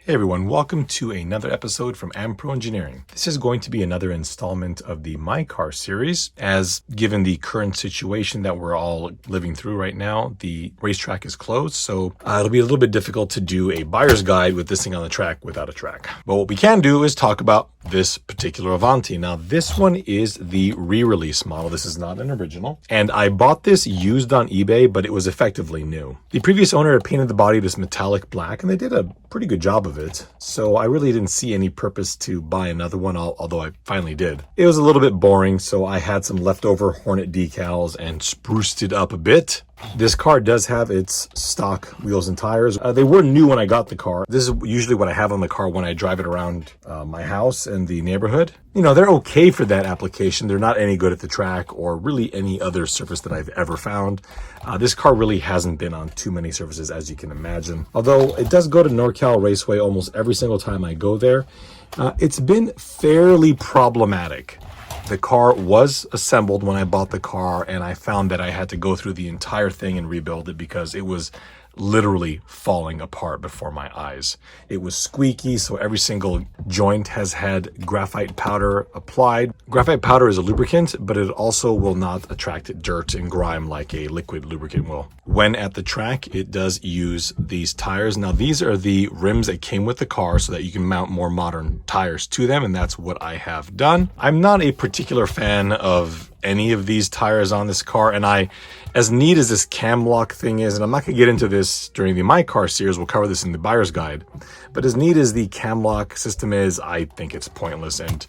Hey everyone, welcome to another episode from Ampro Engineering. This is going to be another installment of the My Car series, as given the current situation that we're all living through right now, the racetrack is closed, so it'll be a little bit difficult to do a buyer's guide with this thing on the track without a track. But what we can do is talk about this particular Avante. Now this one is the re-release model. This is not an original. And I bought this used on eBay, but it was effectively new. The previous owner had painted the body this metallic black, and they did a pretty good job of it. So I really didn't see any purpose to buy another one, although I finally did. It was a little bit boring, so I had some leftover Hornet decals and spruced it up a bit. This car does have its stock wheels and tires. They were new when I got the car. This is usually what I have on the car when I drive it around my house and the neighborhood. You know, they're okay for that application. They're not any good at the track or really any other surface that I've ever found. This car really hasn't been on too many surfaces, as you can imagine. Although it does go to NorCal Raceway almost every single time I go there. It's been fairly problematic. The car was assembled when I bought the car, and I found that I had to go through the entire thing and rebuild it because it was literally falling apart before my eyes. It was squeaky, so every single joint has had graphite powder applied. Graphite powder is a lubricant, but it also will not attract dirt and grime like a liquid lubricant will. When at the track, it does use these tires. Now, these are the rims that came with the car so that you can mount more modern tires to them, and that's what I have done. I'm not a particular fan of any of these tires on this car, and as neat as this cam lock thing is, and I'm not going to get into this during the My Car series, we'll cover this in the buyer's guide, but as neat as the cam lock system is, I think it's pointless and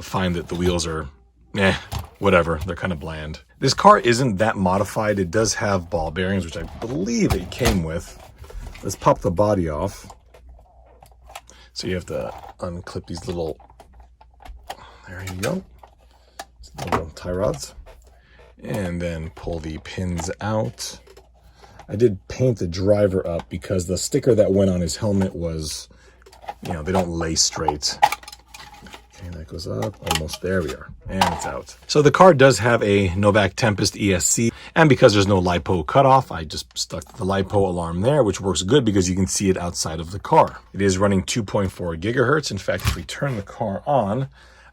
find that the wheels are whatever, they're kind of bland. This car isn't that modified. It does have ball bearings, which I believe it came with. Let's pop the body off. So you have to unclip these little, there you go, little tie rods, and then pull the pins out. I did paint the driver up because the sticker that went on his helmet was, you know, they don't lay straight. Okay, that goes up, almost, there we are, and it's out. So the car does have a Novak Tempest Esc, and because there's no LiPo cutoff, I just stuck the LiPo alarm there, which works good because you can see it outside of the car. It is running 2.4 gigahertz. In fact, if we turn the car on,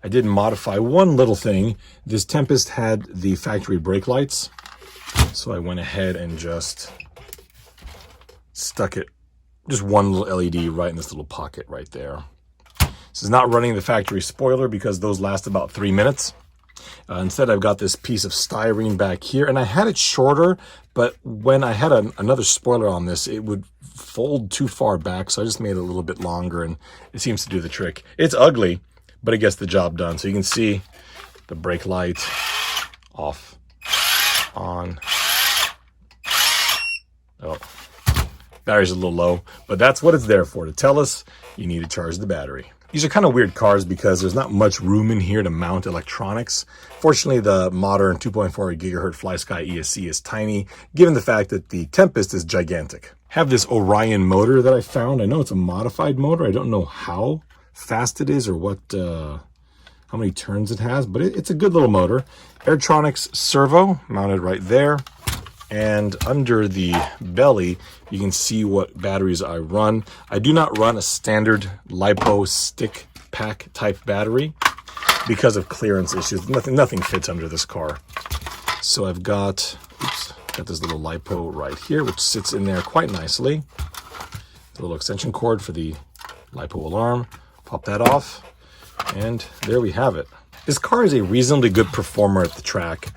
I did modify one little thing. This Tempest had the factory brake lights, so I went ahead and just stuck it, just one little LED right in this little pocket right there. This is not running the factory spoiler because those last about 3 minutes. Instead, I've got this piece of styrene back here, and I had it shorter, but when I had another spoiler on this, it would fold too far back, so I just made it a little bit longer, and it seems to do the trick. It's ugly, but it gets the job done. So you can see the brake light off, on. Oh, battery's a little low, but that's what it's there for, to tell us you need to charge the battery. These are kind of weird cars because there's not much room in here to mount electronics. Fortunately, the modern 2.4 gigahertz FlySky ESC is tiny, given the fact that the Tempest is gigantic. Have this Orion motor that I found. I know it's a modified motor. I don't know how fast it is or what how many turns it has, but it's a good little motor. Airtronics servo mounted right there, and under the belly you can see what batteries I run. I do not run a standard LiPo stick pack type battery because of clearance issues. Nothing fits under this car. So I've got this little LiPo right here, which sits in there quite nicely. A little extension cord for the LiPo alarm. Pop that off, and there we have it. This car is a reasonably good performer at the track.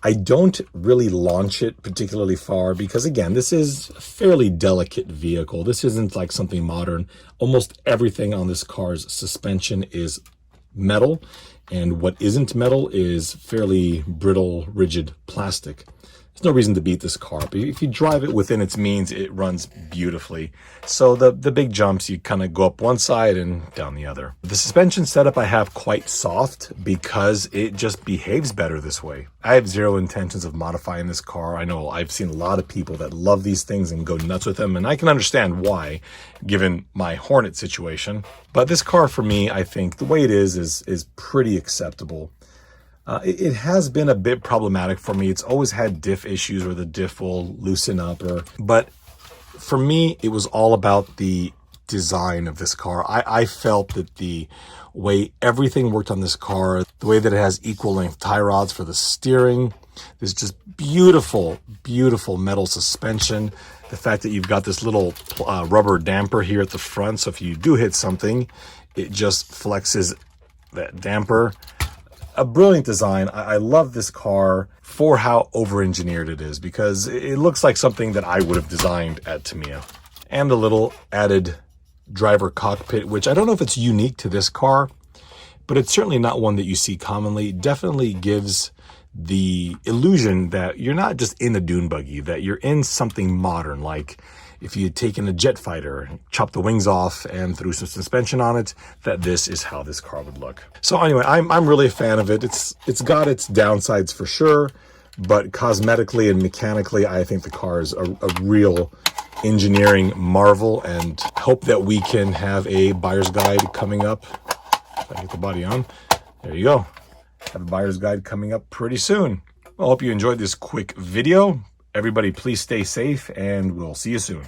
I don't really launch it particularly far because, again, this is a fairly delicate vehicle. This isn't like something modern. Almost everything on this car's suspension is metal, and what isn't metal is fairly brittle, rigid plastic. There's no reason to beat this car, but if you drive it within its means, it runs beautifully. So the big jumps, you kind of go up one side and down the other. The suspension setup I have quite soft because it just behaves better this way. I have zero intentions of modifying this car. I know I've seen a lot of people that love these things and go nuts with them, and I can understand why, given my Hornet situation. But this car, for me, I think the way it is pretty acceptable. It has been a bit problematic for me. It's always had diff issues where the diff will loosen up, but for me, it was all about the design of this car. I felt that the way everything worked on this car, the way that it has equal length tie rods for the steering, this just beautiful, beautiful metal suspension. The fact that you've got this little rubber damper here at the front, so if you do hit something, it just flexes that damper. A brilliant design. I love this car for how over-engineered it is, because it looks like something that I would have designed at Tamiya. And a little added driver cockpit, which I don't know if it's unique to this car, but it's certainly not one that you see commonly. It definitely gives the illusion that you're not just in a dune buggy, that you're in something modern, like if you had taken a jet fighter, chopped the wings off and threw some suspension on it, that this is how this car would look. So anyway, I'm really a fan of it. It's got its downsides for sure, but cosmetically and mechanically, I think the car is a real engineering marvel, and hope that we can have a buyer's guide coming up. If I get the body on, there you go. Have a buyer's guide coming up pretty soon. Well, I hope you enjoyed this quick video. Everybody, please stay safe, and we'll see you soon.